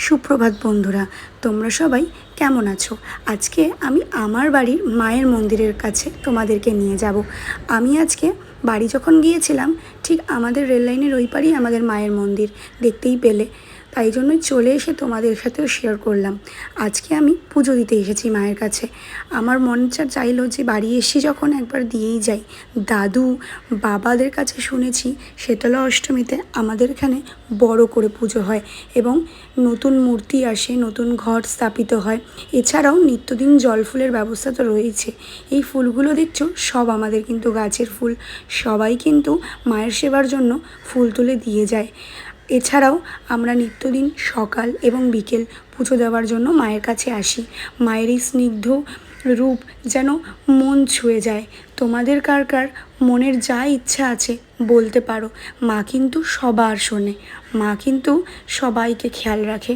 সুপ্রভাত বন্ধুরা, তোমরা সবাই কেমন আছো? আজকে আমি আমার বাড়ির মায়ের মন্দিরের কাছে তোমাদেরকে নিয়ে যাব। আমি আজকে বাড়ি যখন গিয়েছিলাম, ঠিক আমাদের রেল লাইনের ওই পারেই আমাদের মায়ের মন্দির, দেখতেই পেলে। তাই জন্যই চলে এসে তোমাদের সাথেও শেয়ার করলাম। আজকে আমি পুজো দিতে এসেছি মায়ের কাছে। আমার মনটা চাইলো যে বাড়ি এসে যখন একবার দিয়েই যাই। দাদু বাবাদের কাছে শুনেছি শীতলা অষ্টমীতে আমাদের এখানে বড় করে পুজো হয় এবং নতুন মূর্তি আসে, নতুন ঘট স্থাপিত হয়। এছাড়াও নিত্যদিন জল ফুলের ব্যবস্থা তো রয়েছে। এই ফুলগুলো দেখছো সব আমাদের কিন্তু গাছের ফুল। সবাই কিন্তু মায়ের সেবার জন্য ফুল তুলে দিয়ে যায়। এছাড়াও আমরা নিত্যদিন সকাল এবং বিকেল পুজো দেওয়ার জন্য মায়ের কাছে আসি। মায়ের এই স্নিগ্ধ রূপ যেন মন ছুঁয়ে যায়। তোমাদের কার কার মনের যা ইচ্ছা আছে বলতে পারো। মা কিন্তু সবার শোনে, মা কিন্তু সবাইকে খেয়াল রাখে।